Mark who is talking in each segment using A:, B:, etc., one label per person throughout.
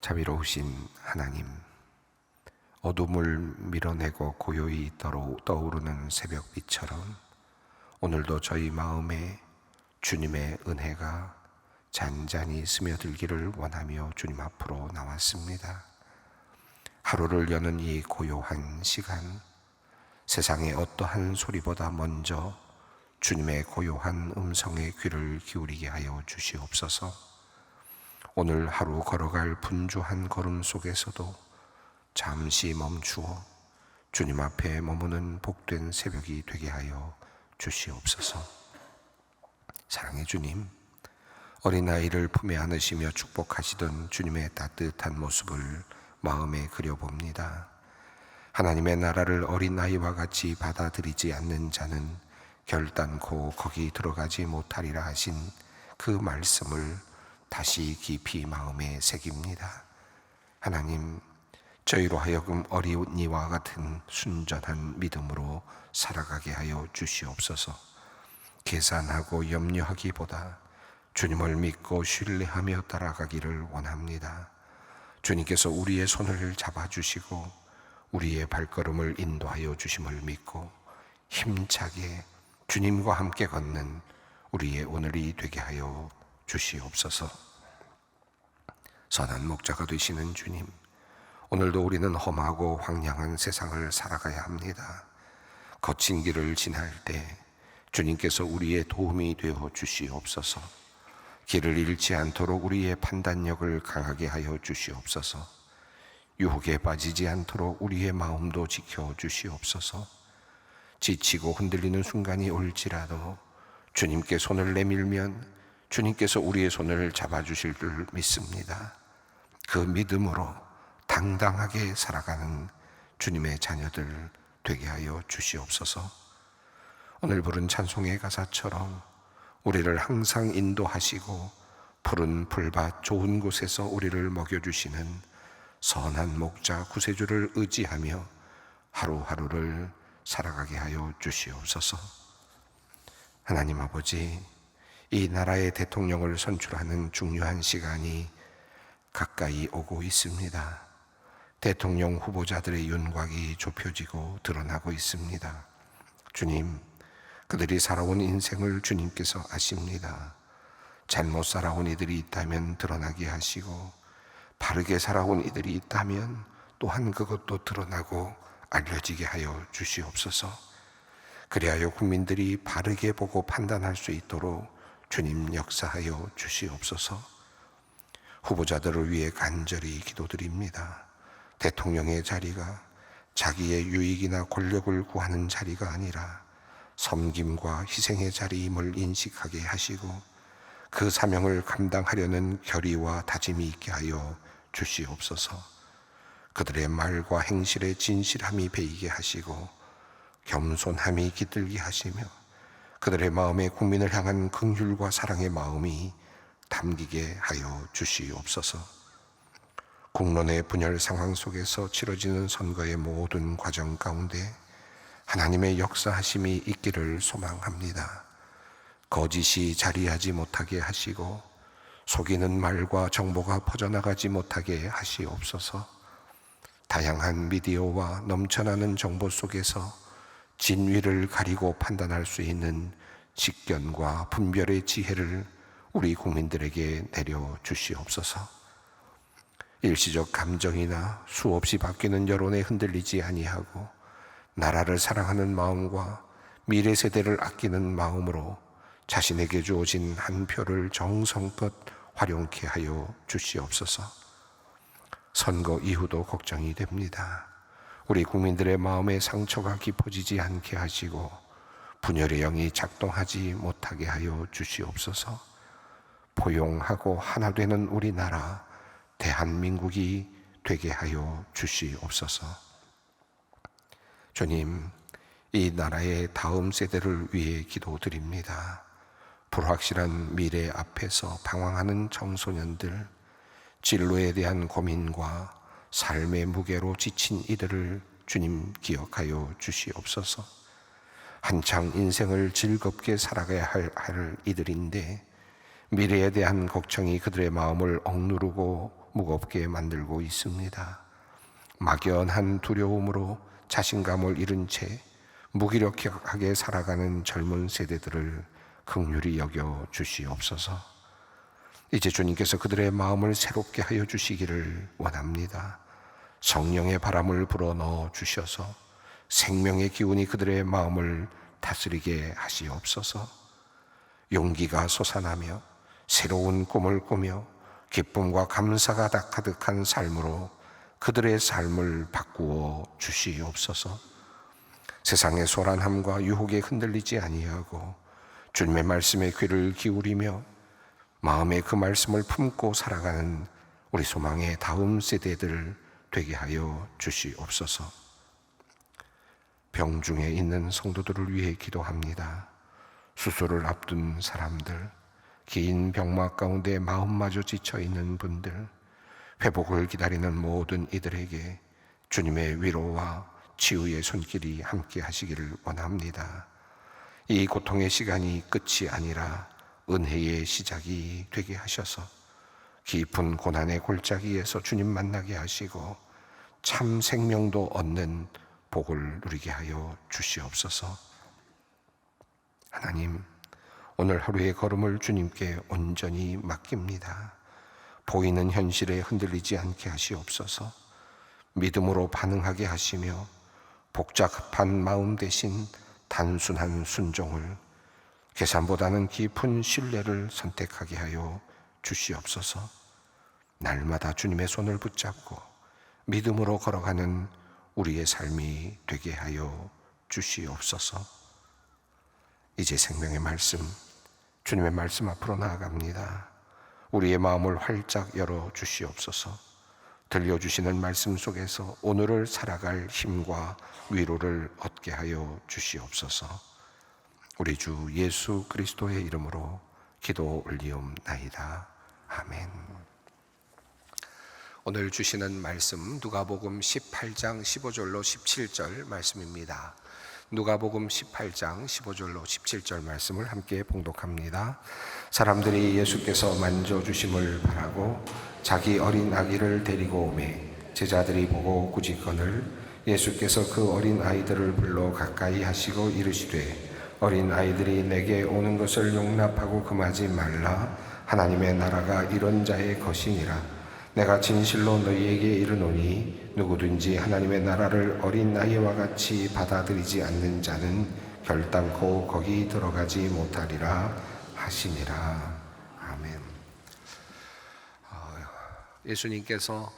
A: 자비로우신 하나님, 어둠을 밀어내고 고요히 떠오르는 새벽빛처럼 오늘도 저희 마음에 주님의 은혜가 잔잔히 스며들기를 원하며 주님 앞으로 나왔습니다. 하루를 여는 이 고요한 시간, 세상의 어떠한 소리보다 먼저 주님의 고요한 음성에 귀를 기울이게 하여 주시옵소서. 오늘 하루 걸어갈 분주한 걸음 속에서도 잠시 멈추어 주님 앞에 머무는 복된 새벽이 되게 하여 주시옵소서. 사랑의 주님, 어린아이를 품에 안으시며 축복하시던 주님의 따뜻한 모습을 마음에 그려봅니다. 하나님의 나라를 어린아이와 같이 받아들이지 않는 자는 결단코 거기 들어가지 못하리라 하신 그 말씀을 다시 깊이 마음에 새깁니다. 하나님, 저희로 하여금 어린이와 같은 순전한 믿음으로 살아가게 하여 주시옵소서. 계산하고 염려하기보다 주님을 믿고 신뢰하며 따라가기를 원합니다. 주님께서 우리의 손을 잡아주시고 우리의 발걸음을 인도하여 주심을 믿고 힘차게 주님과 함께 걷는 우리의 오늘이 되게 하여 주시옵소서. 선한 목자가 되시는 주님, 오늘도 우리는 험하고 황량한 세상을 살아가야 합니다. 거친 길을 지날 때 주님께서 우리의 도움이 되어 주시옵소서. 길을 잃지 않도록 우리의 판단력을 강하게 하여 주시옵소서. 유혹에 빠지지 않도록 우리의 마음도 지켜 주시옵소서. 지치고 흔들리는 순간이 올지라도 주님께 손을 내밀면 주님께서 우리의 손을 잡아주실 줄 믿습니다. 그 믿음으로 당당하게 살아가는 주님의 자녀들 되게 하여 주시옵소서. 오늘 부른 찬송의 가사처럼 우리를 항상 인도하시고 푸른 풀밭 좋은 곳에서 우리를 먹여주시는 선한 목자 구세주를 의지하며 하루하루를 살아가게 하여 주시옵소서. 하나님 아버지, 이 나라의 대통령을 선출하는 중요한 시간이 가까이 오고 있습니다. 대통령 후보자들의 윤곽이 좁혀지고 드러나고 있습니다. 주님, 그들이 살아온 인생을 주님께서 아십니다. 잘못 살아온 이들이 있다면 드러나게 하시고 바르게 살아온 이들이 있다면 또한 그것도 드러나고 알려지게 하여 주시옵소서. 그리하여 국민들이 바르게 보고 판단할 수 있도록 주님 역사하여 주시옵소서. 후보자들을 위해 간절히 기도드립니다. 대통령의 자리가 자기의 유익이나 권력을 구하는 자리가 아니라 섬김과 희생의 자리임을 인식하게 하시고 그 사명을 감당하려는 결의와 다짐이 있게 하여 주시옵소서. 그들의 말과 행실에 진실함이 배이게 하시고 겸손함이 깃들게 하시며 그들의 마음에 국민을 향한 긍휼과 사랑의 마음이 담기게 하여 주시옵소서. 국론의 분열 상황 속에서 치러지는 선거의 모든 과정 가운데 하나님의 역사하심이 있기를 소망합니다. 거짓이 자리하지 못하게 하시고 속이는 말과 정보가 퍼져나가지 못하게 하시옵소서. 다양한 미디어와 넘쳐나는 정보 속에서 진위를 가리고 판단할 수 있는 직견과 분별의 지혜를 우리 국민들에게 내려 주시옵소서. 일시적 감정이나 수없이 바뀌는 여론에 흔들리지 아니하고 나라를 사랑하는 마음과 미래 세대를 아끼는 마음으로 자신에게 주어진 한 표를 정성껏 활용케 하여 주시옵소서. 선거 이후도 걱정이 됩니다. 우리 국민들의 마음에 상처가 깊어지지 않게 하시고 분열의 영이 작동하지 못하게 하여 주시옵소서. 포용하고 하나 되는 우리나라 대한민국이 되게 하여 주시옵소서. 주님, 이 나라의 다음 세대를 위해 기도드립니다. 불확실한 미래 앞에서 방황하는 청소년들, 진로에 대한 고민과 삶의 무게로 지친 이들을 주님 기억하여 주시옵소서. 한창 인생을 즐겁게 살아가야 할 이들인데 미래에 대한 걱정이 그들의 마음을 억누르고 무겁게 만들고 있습니다. 막연한 두려움으로 자신감을 잃은 채 무기력하게 살아가는 젊은 세대들을 긍휼히 여겨 주시옵소서. 이제 주님께서 그들의 마음을 새롭게 하여 주시기를 원합니다. 성령의 바람을 불어넣어 주셔서 생명의 기운이 그들의 마음을 다스리게 하시옵소서. 용기가 솟아나며 새로운 꿈을 꾸며 기쁨과 감사가 가득한 삶으로 그들의 삶을 바꾸어 주시옵소서. 세상의 소란함과 유혹에 흔들리지 아니하고 주님의 말씀에 귀를 기울이며 마음에 그 말씀을 품고 살아가는 우리 소망의 다음 세대들 되게 하여 주시옵소서. 병중에 있는 성도들을 위해 기도합니다. 수술을 앞둔 사람들, 긴 병막 가운데 마음마저 지쳐있는 분들, 회복을 기다리는 모든 이들에게 주님의 위로와 치유의 손길이 함께 하시기를 원합니다. 이 고통의 시간이 끝이 아니라 은혜의 시작이 되게 하셔서 깊은 고난의 골짜기에서 주님 만나게 하시고 참 생명도 얻는 복을 누리게 하여 주시옵소서. 하나님, 오늘 하루의 걸음을 주님께 온전히 맡깁니다. 보이는 현실에 흔들리지 않게 하시옵소서. 믿음으로 반응하게 하시며 복잡한 마음 대신 단순한 순종을, 계산보다는 깊은 신뢰를 선택하게 하여 주시옵소서. 날마다 주님의 손을 붙잡고 믿음으로 걸어가는 우리의 삶이 되게 하여 주시옵소서. 이제 생명의 말씀, 주님의 말씀 앞으로 나아갑니다. 우리의 마음을 활짝 열어 주시옵소서. 들려주시는 말씀 속에서 오늘을 살아갈 힘과 위로를 얻게 하여 주시옵소서. 우리 주 예수 그리스도의 이름으로 기도 올리옵나이다. 아멘. 오늘 주시는 말씀 누가복음 18장 15절로 17절 말씀입니다. 누가복음 18장 15절로 17절 말씀을 함께 봉독합니다. 사람들이 예수께서 만져주심을 바라고 자기 어린 아기를 데리고 오매 제자들이 보고 꾸짖거늘 예수께서 그 어린 아이들을 불러 가까이 하시고 이르시되 어린 아이들이 내게 오는 것을 용납하고 금하지 말라. 하나님의 나라가 이런 자의 것이니라. 내가 진실로 너희에게 이르노니 누구든지 하나님의 나라를 어린 아이와 같이 받아들이지 않는 자는 결단코 거기 들어가지 못하리라 하시니라. 아멘. 예수님께서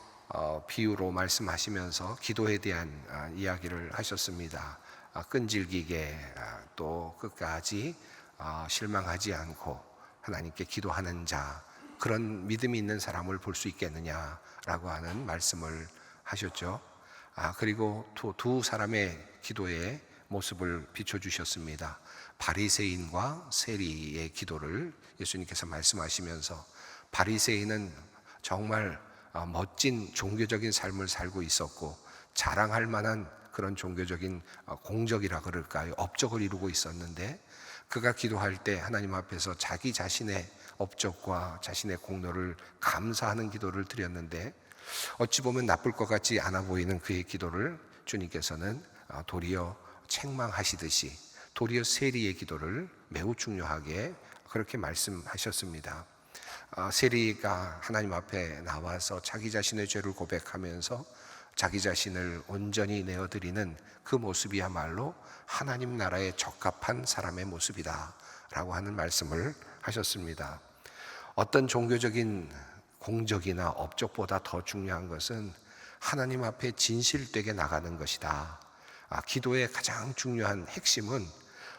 A: 비유로 말씀하시면서 기도에 대한 이야기를 하셨습니다. 끈질기게 또 끝까지 실망하지 않고 하나님께 기도하는 자, 그런 믿음이 있는 사람을 볼 수 있겠느냐라고 하는 말씀을 하셨죠. 그리고 두 사람의 기도의 모습을 비춰주셨습니다. 바리새인과 세리의 기도를 예수님께서 말씀하시면서 바리새인은 정말 멋진 종교적인 삶을 살고 있었고 자랑할 만한 그런 종교적인 공적이라 그럴까요? 업적을 이루고 있었는데 그가 기도할 때 하나님 앞에서 자기 자신의 업적과 자신의 공로를 감사하는 기도를 드렸는데 어찌 보면 나쁠 것 같지 않아 보이는 그의 기도를 주님께서는 도리어 책망하시듯이 도리어 세리의 기도를 매우 중요하게 그렇게 말씀하셨습니다. 세리가 하나님 앞에 나와서 자기 자신의 죄를 고백하면서 자기 자신을 온전히 내어드리는 그 모습이야말로 하나님 나라에 적합한 사람의 모습이다 라고 하는 말씀을 하셨습니다. 어떤 종교적인 공적이나 업적보다 더 중요한 것은 하나님 앞에 진실되게 나가는 것이다. 기도의 가장 중요한 핵심은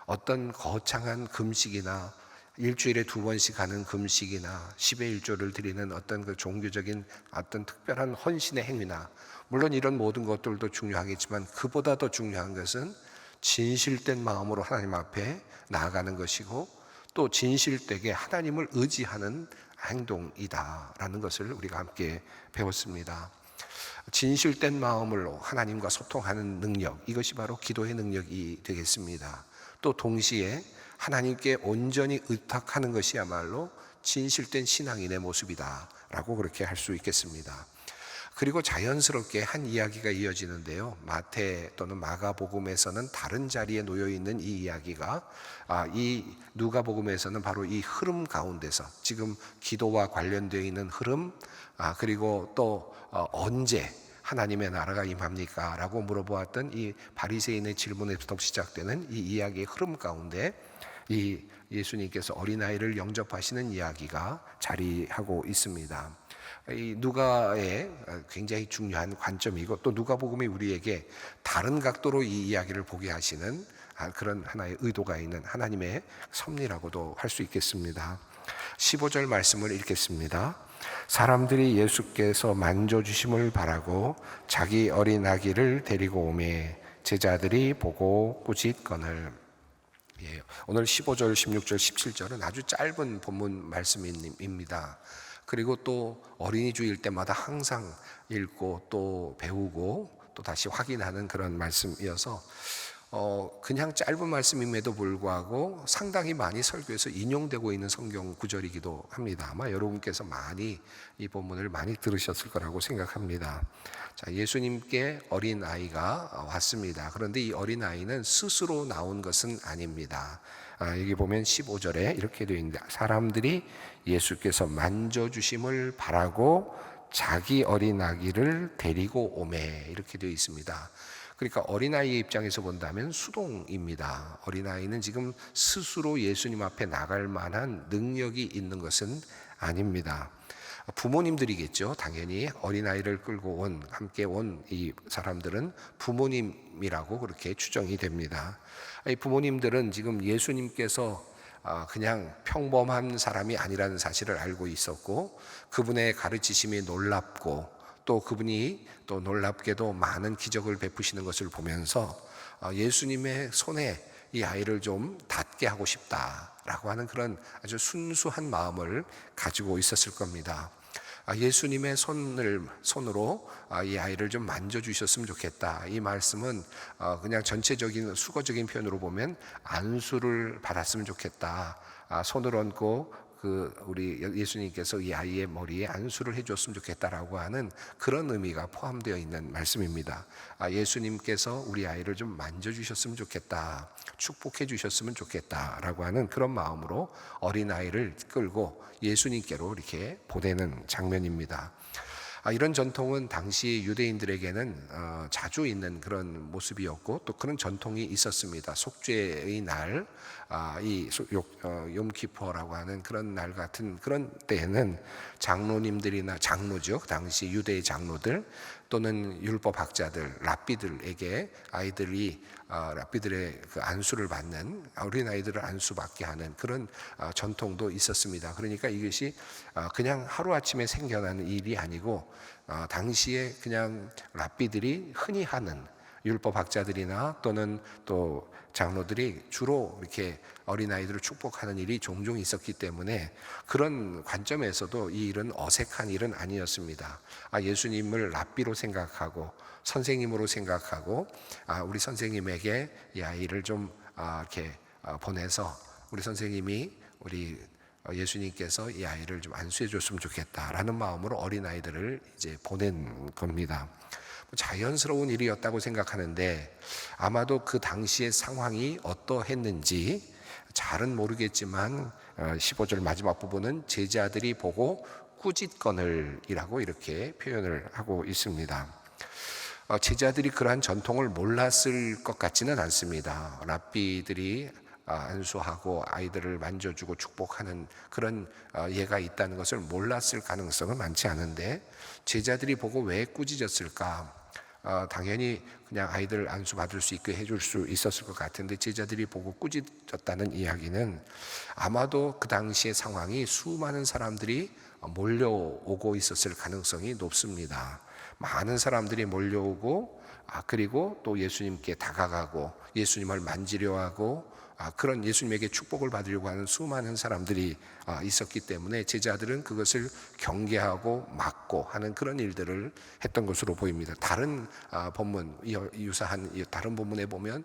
A: 어떤 거창한 금식이나 일주일에 2번씩 하는 금식이나 10의 1조를 드리는 어떤 그 종교적인 어떤 특별한 헌신의 행위나 물론 이런 모든 것들도 중요하겠지만 그보다 더 중요한 것은 진실된 마음으로 하나님 앞에 나아가는 것이고 또 진실되게 하나님을 의지하는 행동이다라는 것을 우리가 함께 배웠습니다. 진실된 마음으로 하나님과 소통하는 능력, 이것이 바로 기도의 능력이 되겠습니다. 또 동시에 하나님께 온전히 의탁하는 것이야말로 진실된 신앙인의 모습이다라고 그렇게 할 수 있겠습니다. 그리고 자연스럽게 한 이야기가 이어지는데요. 마태 또는 마가복음에서는 다른 자리에 놓여 있는 이 이야기가 이 누가복음에서는 바로 이 흐름 가운데서 지금 기도와 관련되어 있는 흐름, 그리고 또 언제 하나님의 나라가 임합니까? 라고 물어보았던 이 바리새인의 질문에부터 시작되는 이 이야기의 흐름 가운데 이 예수님께서 어린아이를 영접하시는 이야기가 자리하고 있습니다. 이 누가의 굉장히 중요한 관점이고, 또 누가복음이 우리에게 다른 각도로 이 이야기를 보게 하시는 그런 하나의 의도가 있는 하나님의 섭리라고도 할 수 있겠습니다. 15절 말씀을 읽겠습니다. 사람들이 예수께서 만져주심을 바라고 자기 어린 아기를 데리고 오매 제자들이 보고 꾸짖거늘. 오늘 15절, 16절, 17절은 아주 짧은 본문 말씀입니다. 그리고 또 어린이 주일 때마다 항상 읽고 또 배우고 또 다시 확인하는 그런 말씀이어서 그냥 짧은 말씀임에도 불구하고 상당히 많이 설교에서 인용되고 있는 성경 구절이기도 합니다. 아마 여러분께서 많이 이 본문을 많이 들으셨을 거라고 생각합니다. 자, 예수님께 어린 아이가 왔습니다. 그런데 이 어린 아이는 스스로 나온 것은 아닙니다. 여기 보면 15절에 이렇게 되어 있는데, 사람들이 예수께서 만져주심을 바라고 자기 어린 아기를 데리고 오매, 이렇게 되어 있습니다. 그러니까 어린아이의 입장에서 본다면 수동입니다. 어린아이는 지금 스스로 예수님 앞에 나갈 만한 능력이 있는 것은 아닙니다. 부모님들이겠죠. 당연히 어린아이를 끌고 함께 온 이 사람들은 부모님이라고 그렇게 추정이 됩니다. 이 부모님들은 지금 예수님께서 그냥 평범한 사람이 아니라는 사실을 알고 있었고, 그분의 가르치심이 놀랍고, 또 그분이 또 놀랍게도 많은 기적을 베푸시는 것을 보면서 예수님의 손에 이 아이를 좀 닿게 하고 싶다라고 하는 그런 아주 순수한 마음을 가지고 있었을 겁니다. 예수님의 손으로 이 아이를 좀 만져주셨으면 좋겠다. 이 말씀은 그냥 전체적인 수거적인 표현으로 보면 안수를 받았으면 좋겠다. 손을 얹고 우리 예수님께서 이 아이의 머리에 안수를 해줬으면 좋겠다라고 하는 그런 의미가 포함되어 있는 말씀입니다. 예수님께서 우리 아이를 좀 만져주셨으면 좋겠다, 축복해 주셨으면 좋겠다라고 하는 그런 마음으로 어린 아이를 끌고 예수님께로 이렇게 보내는 장면입니다. 이런 전통은 당시 유대인들에게는 자주 있는 그런 모습이었고, 또 그런 전통이 있었습니다. 속죄의 날, 이 욤키퍼라고 하는 그런 날 같은 그런 때에는 장로님들이나 장로죠, 당시 유대의 장로들 또는 율법학자들, 랍비들에게 랍비들의 그 안수를 받는, 어린 아이들을 안수받게 하는 그런 전통도 있었습니다. 그러니까 이것이 그냥 하루아침에 생겨나는 일이 아니고 당시에 그냥 랍비들이 흔히 하는, 율법학자들이나 또는 또 장로들이 주로 이렇게 어린아이들을 축복하는 일이 종종 있었기 때문에 그런 관점에서도 이 일은 어색한 일은 아니었습니다. 예수님을 랍비로 생각하고 선생님으로 생각하고 우리 선생님에게 이 아이를 좀 이렇게 보내서 우리 선생님이 우리 예수님께서 이 아이를 좀 안수해 줬으면 좋겠다라는 마음으로 어린아이들을 이제 보낸 겁니다. 자연스러운 일이었다고 생각하는데 아마도 그 당시의 상황이 어떠했는지 잘은 모르겠지만 15절 마지막 부분은 제자들이 보고 꾸짖거늘이라고 이렇게 표현을 하고 있습니다. 제자들이 그러한 전통을 몰랐을 것 같지는 않습니다. 랍비들이 안수하고 아이들을 만져주고 축복하는 그런 예가 있다는 것을 몰랐을 가능성은 많지 않은데, 제자들이 보고 왜 꾸짖었을까? 당연히 그냥 아이들 안수 받을 수 있게 해줄 수 있었을 것 같은데, 제자들이 보고 꾸짖었다는 이야기는 아마도 그 당시의 상황이 수많은 사람들이 몰려오고 있었을 가능성이 높습니다. 많은 사람들이 몰려오고 그리고 또 예수님께 다가가고 예수님을 만지려 하고 그런 예수님에게 축복을 받으려고 하는 수많은 사람들이 있었기 때문에 제자들은 그것을 경계하고 막고 하는 그런 일들을 했던 것으로 보입니다. 다른 본문, 유사한 다른 본문에 보면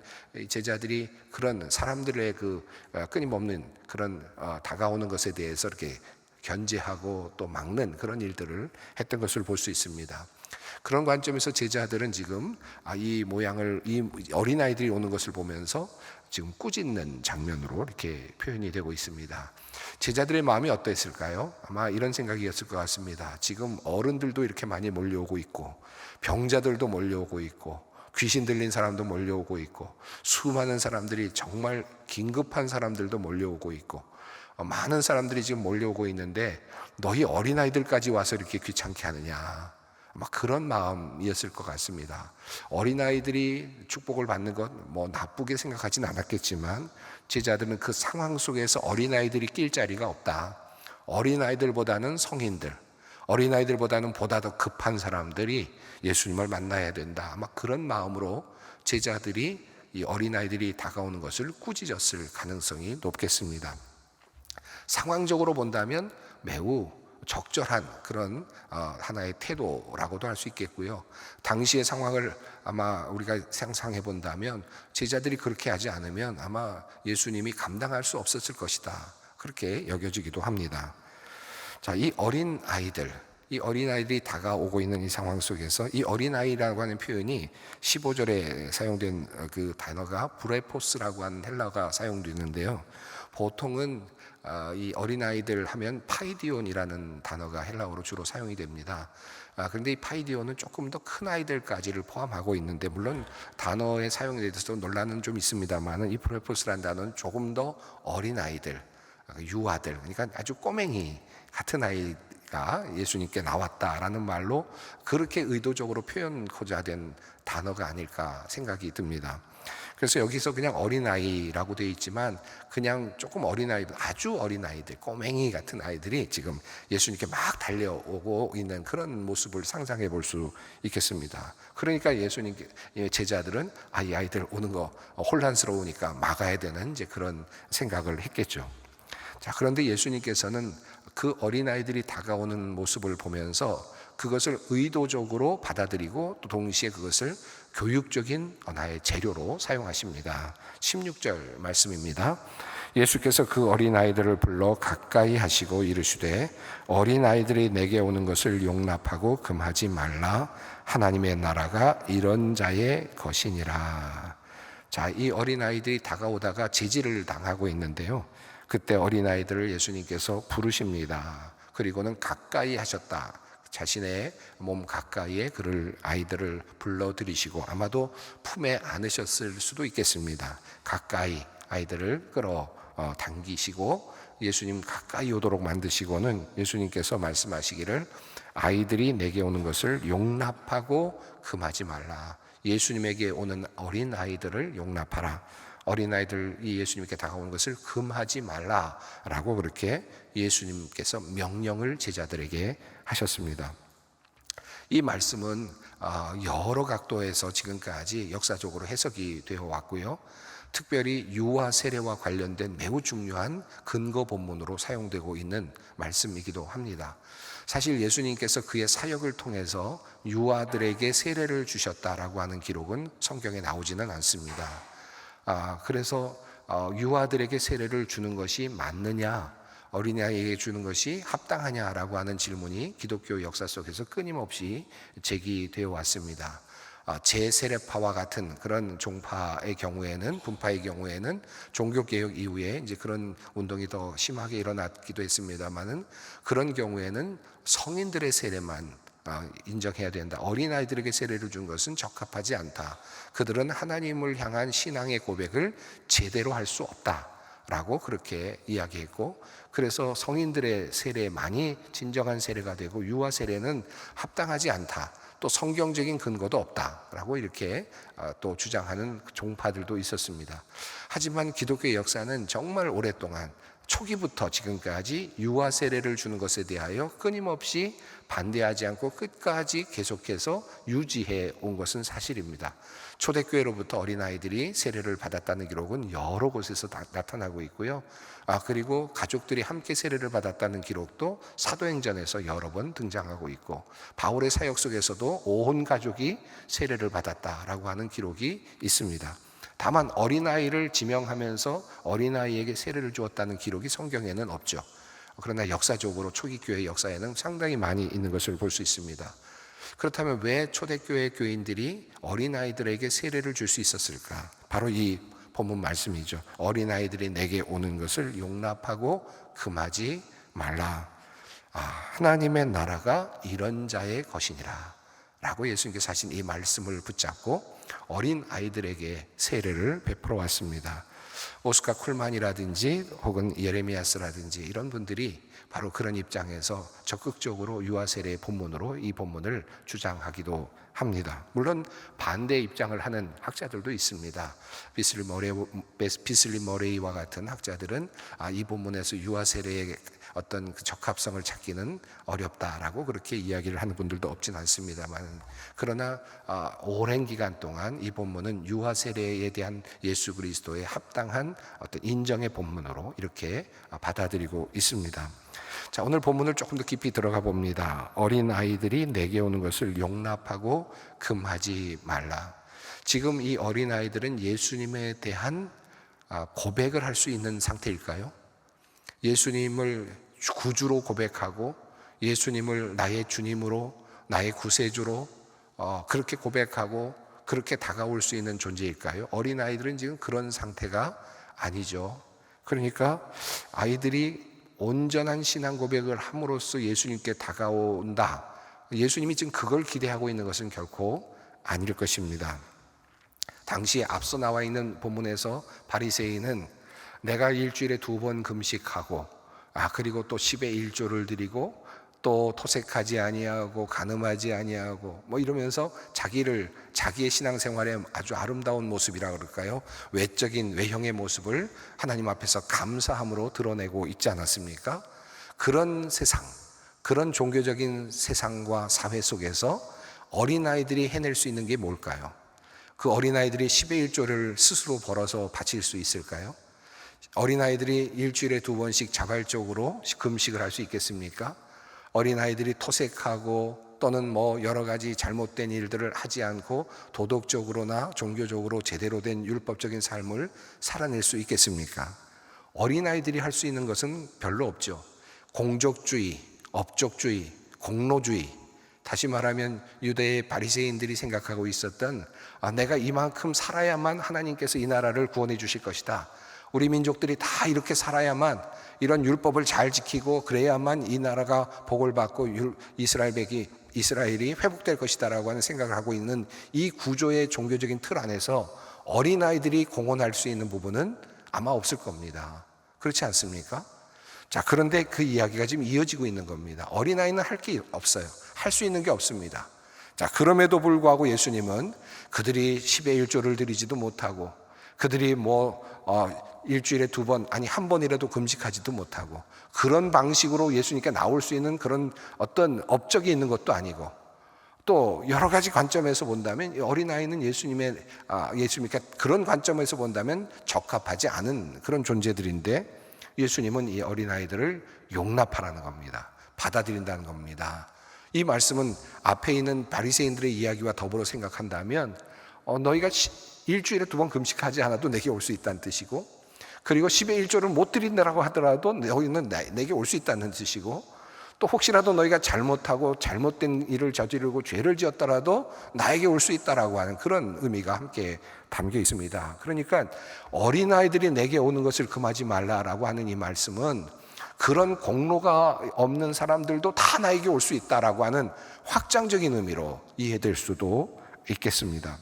A: 제자들이 그런 사람들의 그 끊임없는 그런 다가오는 것에 대해서 이렇게 견제하고 또 막는 그런 일들을 했던 것을 볼 수 있습니다. 그런 관점에서 제자들은 지금 이 모양을, 이 어린아이들이 오는 것을 보면서 지금 꾸짖는 장면으로 이렇게 표현이 되고 있습니다. 제자들의 마음이 어떠했을까요? 아마 이런 생각이었을 것 같습니다. 지금 어른들도 이렇게 많이 몰려오고 있고, 병자들도 몰려오고 있고, 귀신 들린 사람도 몰려오고 있고, 수많은 사람들이, 정말 긴급한 사람들도 몰려오고 있고, 많은 사람들이 지금 몰려오고 있는데 너희 어린아이들까지 와서 이렇게 귀찮게 하느냐, 아마 그런 마음이었을 것 같습니다. 어린아이들이 축복을 받는 것 뭐 나쁘게 생각하진 않았겠지만 제자들은 그 상황 속에서 어린아이들이 낄 자리가 없다. 어린아이들보다는 성인들, 어린아이들보다는 보다 더 급한 사람들이 예수님을 만나야 된다. 아마 그런 마음으로 제자들이 이 어린아이들이 다가오는 것을 꾸짖었을 가능성이 높겠습니다. 상황적으로 본다면 매우 적절한 그런 하나의 태도라고도 할 수 있겠고요. 당시의 상황을 아마 우리가 상상해 본다면 제자들이 그렇게 하지 않으면 아마 예수님이 감당할 수 없었을 것이다, 그렇게 여겨지기도 합니다. 자, 이 어린아이들이 다가오고 있는 이 상황 속에서 이 어린아이라고 하는 표현이 15절에 사용된 그 단어가 브레포스라고 하는 헬라어가 사용되는데요. 보통은 이 어린아이들 하면 파이디온이라는 단어가 헬라어로 주로 사용이 됩니다. 그런데 이 파이디온은 조금 더 큰 아이들까지를 포함하고 있는데, 물론 단어의 사용에 대해서 논란은 좀 있습니다만, 이 브레포스라는 단어는 조금 더 어린아이들, 유아들, 그러니까 아주 꼬맹이 같은 아이가 예수님께 나왔다라는 말로 그렇게 의도적으로 표현하고자 된 단어가 아닐까 생각이 듭니다. 그래서 여기서 그냥 어린아이라고 되어 있지만 그냥 조금 어린아이들, 아주 어린아이들, 꼬맹이 같은 아이들이 지금 예수님께 막 달려오고 있는 그런 모습을 상상해 볼 수 있겠습니다. 그러니까 예수님 제자들은 이 아이들 오는 거 혼란스러우니까 막아야 되는 이제 그런 생각을 했겠죠. 자, 그런데 예수님께서는 그 어린아이들이 다가오는 모습을 보면서 그것을 의도적으로 받아들이고 또 동시에 그것을 교육적인 하나의 재료로 사용하십니다. 16절 말씀입니다. 예수께서 그 어린아이들을 불러 가까이 하시고 이르시되 어린아이들이 내게 오는 것을 용납하고 금하지 말라. 하나님의 나라가 이런 자의 것이니라. 자, 이 어린아이들이 다가오다가 제지를 당하고 있는데요. 그때 어린아이들을 예수님께서 부르십니다. 그리고는 가까이 하셨다. 자신의 몸 가까이에 그를 아이들을 불러들이시고 아마도 품에 안으셨을 수도 있겠습니다. 가까이 아이들을 당기시고 예수님 가까이 오도록 만드시고는 예수님께서 말씀하시기를 아이들이 내게 오는 것을 용납하고 금하지 말라. 예수님에게 오는 어린 아이들을 용납하라. 어린아이들이 예수님께 다가오는 것을 금하지 말라라고 그렇게 예수님께서 명령을 제자들에게 하셨습니다. 이 말씀은 여러 각도에서 지금까지 역사적으로 해석이 되어 왔고요. 특별히 유아 세례와 관련된 매우 중요한 근거 본문으로 사용되고 있는 말씀이기도 합니다. 사실 예수님께서 그의 사역을 통해서 유아들에게 세례를 주셨다라고 하는 기록은 성경에 나오지는 않습니다. 그래서 유아들에게 세례를 주는 것이 맞느냐, 어린아이에게 주는 것이 합당하냐라고 하는 질문이 기독교 역사 속에서 끊임없이 제기되어 왔습니다. 제세례파와 같은 그런 종파의 경우에는, 분파의 경우에는 종교개혁 이후에 이제 그런 운동이 더 심하게 일어났기도 했습니다만은, 그런 경우에는 성인들의 세례만 인정해야 된다. 어린아이들에게 세례를 준 것은 적합하지 않다. 그들은 하나님을 향한 신앙의 고백을 제대로 할 수 없다라고 그렇게 이야기했고, 그래서 성인들의 세례만이 진정한 세례가 되고 유아 세례는 합당하지 않다. 또 성경적인 근거도 없다라고 이렇게 또 주장하는 종파들도 있었습니다. 하지만 기독교의 역사는 정말 오랫동안 초기부터 지금까지 유아 세례를 주는 것에 대하여 끊임없이 반대하지 않고 끝까지 계속해서 유지해 온 것은 사실입니다. 초대교회로부터 어린아이들이 세례를 받았다는 기록은 여러 곳에서 나타나고 있고요. 그리고 가족들이 함께 세례를 받았다는 기록도 사도행전에서 여러 번 등장하고 있고, 바울의 사역 속에서도 온 가족이 세례를 받았다라고 하는 기록이 있습니다. 다만 어린아이를 지명하면서 어린아이에게 세례를 주었다는 기록이 성경에는 없죠. 그러나 역사적으로 초기 교회 역사에는 상당히 많이 있는 것을 볼 수 있습니다. 그렇다면 왜 초대교회 교인들이 어린아이들에게 세례를 줄 수 있었을까? 바로 이 본문 말씀이죠. 어린아이들이 내게 오는 것을 용납하고 금하지 말라. 하나님의 나라가 이런 자의 것이니라 라고 예수님께서 하신 이 말씀을 붙잡고 어린아이들에게 세례를 베풀어 왔습니다. 오스카 쿨만이라든지 혹은 예레미야스라든지 이런 분들이 바로 그런 입장에서 적극적으로 유아세례의 본문으로 이 본문을 주장하기도 합니다. 물론 반대 입장을 하는 학자들도 있습니다. 비슬리 머레이와 같은 학자들은 이 본문에서 유아세례의 어떤 그 적합성을 찾기는 어렵다라고 그렇게 이야기를 하는 분들도 없진 않습니다만, 그러나 오랜 기간 동안 이 본문은 유아세례에 대한 예수 그리스도의 합당한 어떤 인정의 본문으로 이렇게 받아들이고 있습니다. 자, 오늘 본문을 조금 더 깊이 들어가 봅니다. 어린 아이들이 내게 오는 것을 용납하고 금하지 말라. 지금 이 어린 아이들은 예수님에 대한 고백을 할 수 있는 상태일까요? 예수님을 구주로 고백하고 예수님을 나의 주님으로, 나의 구세주로 그렇게 고백하고 그렇게 다가올 수 있는 존재일까요? 어린 아이들은 지금 그런 상태가 아니죠. 그러니까 아이들이 온전한 신앙 고백을 함으로써 예수님께 다가온다, 예수님이 지금 그걸 기대하고 있는 것은 결코 아닐 것입니다. 당시에 앞서 나와 있는 본문에서 바리새인은 내가 일주일에 2번 금식하고 그리고 또 10의 1조를 드리고 또 토색하지 아니하고 간음하지 아니하고 이러면서 자기의 신앙생활의 아주 아름다운 모습이라 그럴까요? 외적인 외형의 모습을 하나님 앞에서 감사함으로 드러내고 있지 않았습니까? 그런 세상, 그런 종교적인 세상과 사회 속에서 어린아이들이 해낼 수 있는 게 뭘까요? 그 어린아이들이 10의 1조를 스스로 벌어서 바칠 수 있을까요? 어린아이들이 일주일에 2번씩 자발적으로 금식을 할 수 있겠습니까? 어린아이들이 토색하고 또는 여러 가지 잘못된 일들을 하지 않고 도덕적으로나 종교적으로 제대로 된 율법적인 삶을 살아낼 수 있겠습니까? 어린아이들이 할 수 있는 것은 별로 없죠. 공적주의, 업적주의, 공로주의, 다시 말하면 유대의 바리새인들이 생각하고 있었던 내가 이만큼 살아야만 하나님께서 이 나라를 구원해 주실 것이다, 우리 민족들이 다 이렇게 살아야만, 이런 율법을 잘 지키고 그래야만 이 나라가 복을 받고 이스라엘이 회복될 것이다 라고 하는 생각을 하고 있는 이 구조의 종교적인 틀 안에서 어린아이들이 공헌할 수 있는 부분은 아마 없을 겁니다. 그렇지 않습니까? 자, 그런데 그 이야기가 지금 이어지고 있는 겁니다. 어린아이는 할 게 없어요. 할 수 있는 게 없습니다. 자, 그럼에도 불구하고 예수님은 그들이 10의 1조를 드리지도 못하고 그들이 일주일에 2번, 아니 한 번이라도 금식하지도 못하고 그런 방식으로 예수님께 나올 수 있는 그런 어떤 업적이 있는 것도 아니고, 또 여러 가지 관점에서 본다면 어린아이는 예수님께 그런 관점에서 본다면 적합하지 않은 그런 존재들인데, 예수님은 이 어린아이들을 용납하라는 겁니다. 받아들인다는 겁니다. 이 말씀은 앞에 있는 바리새인들의 이야기와 더불어 생각한다면 너희가 일주일에 2번 금식하지 않아도 내게 올 수 있다는 뜻이고, 그리고 10의 1조를 못 드린다라고 하더라도 너희는 내게 올 수 있다는 뜻이고, 또 혹시라도 너희가 잘못하고 잘못된 일을 저지르고 죄를 지었더라도 나에게 올 수 있다라고 하는 그런 의미가 함께 담겨 있습니다. 그러니까 어린아이들이 내게 오는 것을 금하지 말라라고 하는 이 말씀은 그런 공로가 없는 사람들도 다 나에게 올 수 있다라고 하는 확장적인 의미로 이해될 수도 있겠습니다.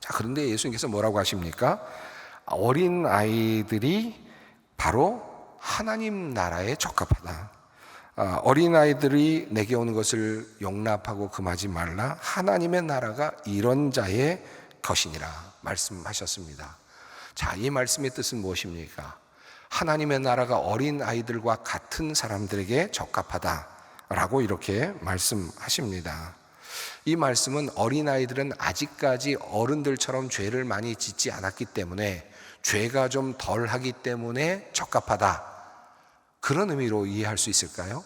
A: 자, 그런데 예수님께서 뭐라고 하십니까? 어린 아이들이 바로 하나님 나라에 적합하다. 어린 아이들이 내게 오는 것을 용납하고 금하지 말라. 하나님의 나라가 이런 자의 것이니라 말씀하셨습니다. 자, 이 말씀의 뜻은 무엇입니까? 하나님의 나라가 어린 아이들과 같은 사람들에게 적합하다라고 이렇게 말씀하십니다. 이 말씀은 어린아이들은 아직까지 어른들처럼 죄를 많이 짓지 않았기 때문에 죄가 좀 덜하기 때문에 적합하다, 그런 의미로 이해할 수 있을까요?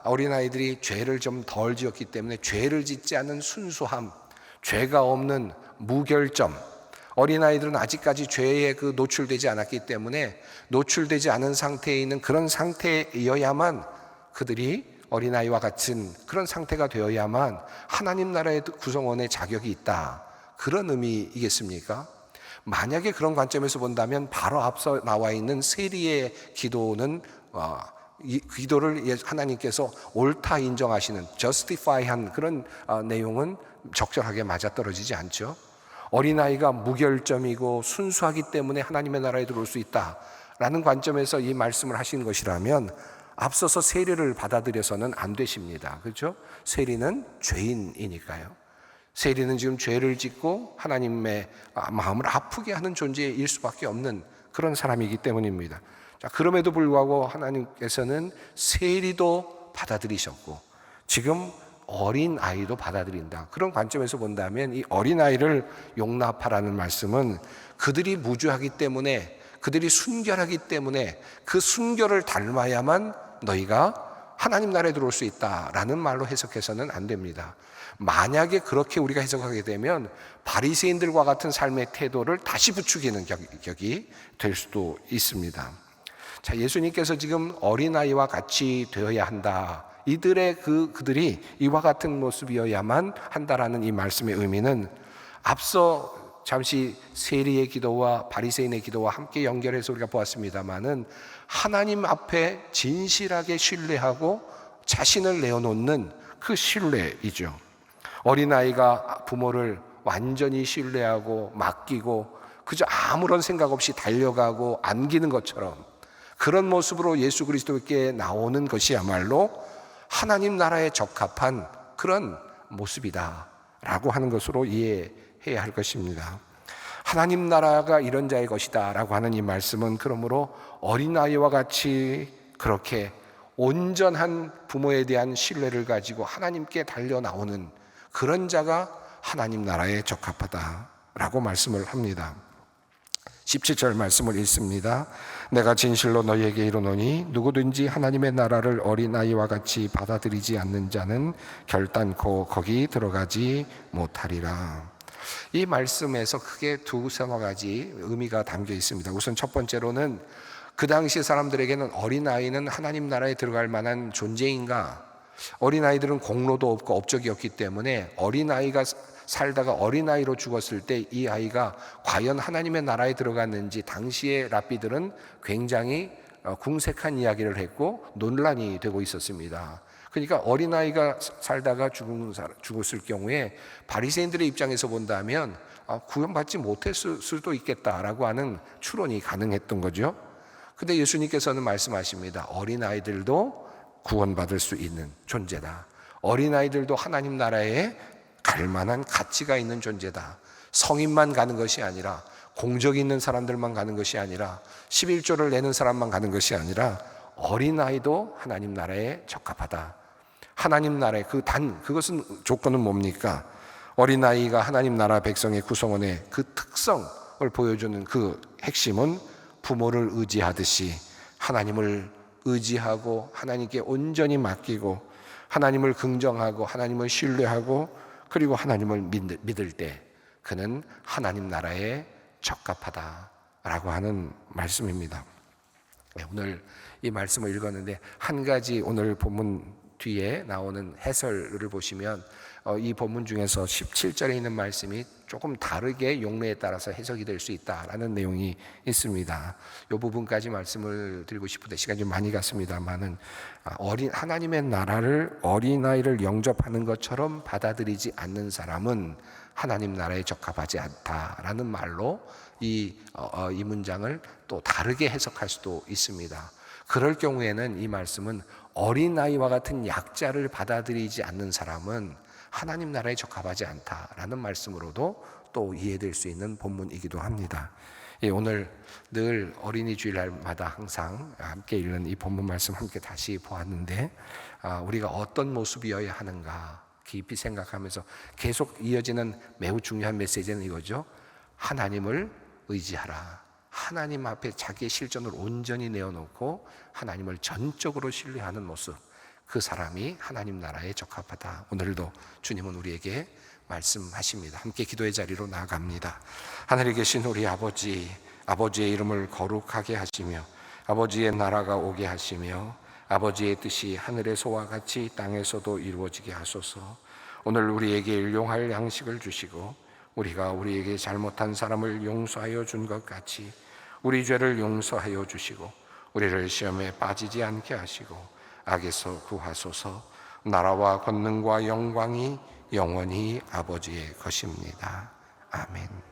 A: 어린아이들이 죄를 좀 덜 지었기 때문에 죄를 짓지 않는 순수함, 죄가 없는 무결점, 어린아이들은 아직까지 죄에 노출되지 않았기 때문에 노출되지 않은 상태에 있는 그런 상태여야만, 그들이 어린아이와 같은 그런 상태가 되어야만 하나님 나라의 구성원의 자격이 있다, 그런 의미이겠습니까? 만약에 그런 관점에서 본다면 바로 앞서 나와 있는 세리의 기도는 이 기도를 하나님께서 옳다 인정하시는, justify한 그런 내용은 적절하게 맞아떨어지지 않죠. 어린아이가 무결점이고 순수하기 때문에 하나님의 나라에 들어올 수 있다라는 관점에서 이 말씀을 하신 것이라면 앞서서 세리를 받아들여서는 안 되십니다. 그렇죠? 세리는 죄인이니까요. 세리는 지금 죄를 짓고 하나님의 마음을 아프게 하는 존재일 수밖에 없는 그런 사람이기 때문입니다. 자, 그럼에도 불구하고 하나님께서는 세리도 받아들이셨고 지금 어린 아이도 받아들인다, 그런 관점에서 본다면 이 어린 아이를 용납하라는 말씀은 그들이 무죄하기 때문에, 그들이 순결하기 때문에 그 순결을 닮아야만 너희가 하나님 나라에 들어올 수 있다라는 말로 해석해서는 안 됩니다. 만약에 그렇게 우리가 해석하게 되면 바리새인들과 같은 삶의 태도를 다시 부추기는 격이 될 수도 있습니다. 자, 예수님께서 지금 어린아이와 같이 되어야 한다, 그들이 이와 같은 모습이어야만 한다라는 이 말씀의 의미는 앞서 잠시 세리의 기도와 바리새인의 기도와 함께 연결해서 우리가 보았습니다마는 하나님 앞에 진실하게 신뢰하고 자신을 내어놓는 그 신뢰이죠. 어린아이가 부모를 완전히 신뢰하고 맡기고 그저 아무런 생각 없이 달려가고 안기는 것처럼 그런 모습으로 예수 그리스도께 나오는 것이야말로 하나님 나라에 적합한 그런 모습이다라고 하는 것으로 이해해야 할 것입니다. 하나님 나라가 이런 자의 것이다 라고 하는 이 말씀은 그러므로 어린아이와 같이 그렇게 온전한 부모에 대한 신뢰를 가지고 하나님께 달려 나오는 그런 자가 하나님 나라에 적합하다라고 말씀을 합니다. 17절 말씀을 읽습니다. 내가 진실로 너희에게 이르노니 누구든지 하나님의 나라를 어린아이와 같이 받아들이지 않는 자는 결단코 거기 들어가지 못하리라. 이 말씀에서 크게 두세 가지 의미가 담겨 있습니다. 우선 첫 번째로는 그 당시 사람들에게는 어린아이는 하나님 나라에 들어갈 만한 존재인가? 어린아이들은 공로도 없고 업적이 없기 때문에 어린아이가 살다가 어린아이로 죽었을 때 이 아이가 과연 하나님의 나라에 들어갔는지 당시의 랍비들은 굉장히 궁색한 이야기를 했고 논란이 되고 있었습니다. 그러니까 어린아이가 살다가 죽었을 경우에 바리새인들의 입장에서 본다면 구원받지 못했을 수도 있겠다라고 하는 추론이 가능했던 거죠. 근데 예수님께서는 말씀하십니다. 어린아이들도 구원받을 수 있는 존재다. 어린아이들도 하나님 나라에 갈 만한 가치가 있는 존재다. 성인만 가는 것이 아니라, 공적 있는 사람들만 가는 것이 아니라, 11조를 내는 사람만 가는 것이 아니라 어린아이도 하나님 나라에 적합하다. 하나님 나라에 그것은 조건은 뭡니까? 어린아이가 하나님 나라 백성의 구성원의 그 특성을 보여주는 그 핵심은 부모를 의지하듯이 하나님을 의지하고 하나님께 온전히 맡기고 하나님을 긍정하고 하나님을 신뢰하고 그리고 하나님을 믿을 때 그는 하나님 나라에 적합하다라고 하는 말씀입니다. 오늘 이 말씀을 읽었는데 한 가지 오늘 본문 뒤에 나오는 해설을 보시면 이 본문 중에서 17절에 있는 말씀이 조금 다르게 용례에 따라서 해석이 될 수 있다라는 내용이 있습니다. 이 부분까지 말씀을 드리고 싶은데 시간이 좀 많이 갔습니다만은 하나님의 나라를 어린아이를 영접하는 것처럼 받아들이지 않는 사람은 하나님 나라에 적합하지 않다라는 말로 이 문장을 또 다르게 해석할 수도 있습니다. 그럴 경우에는 이 말씀은 어린아이와 같은 약자를 받아들이지 않는 사람은 하나님 나라에 적합하지 않다라는 말씀으로도 또 이해될 수 있는 본문이기도 합니다. 오늘 늘 어린이 주일날마다 항상 함께 읽는 이 본문 말씀 함께 다시 보았는데 우리가 어떤 모습이어야 하는가 깊이 생각하면서 계속 이어지는 매우 중요한 메시지는 이거죠. 하나님을 의지하라. 하나님 앞에 자기의 실존을 온전히 내어놓고 하나님을 전적으로 신뢰하는 모습, 그 사람이 하나님 나라에 적합하다. 오늘도 주님은 우리에게 말씀하십니다. 함께 기도의 자리로 나아갑니다. 하늘에 계신 우리 아버지, 아버지의 이름을 거룩하게 하시며 아버지의 나라가 오게 하시며 아버지의 뜻이 하늘에서와 같이 땅에서도 이루어지게 하소서. 오늘 우리에게 일용할 양식을 주시고 우리가 우리에게 잘못한 사람을 용서하여 준 것 같이 우리 죄를 용서하여 주시고 우리를 시험에 빠지지 않게 하시고 악에서 구하소서. 나라와 권능과 영광이 영원히 아버지의 것입니다. 아멘.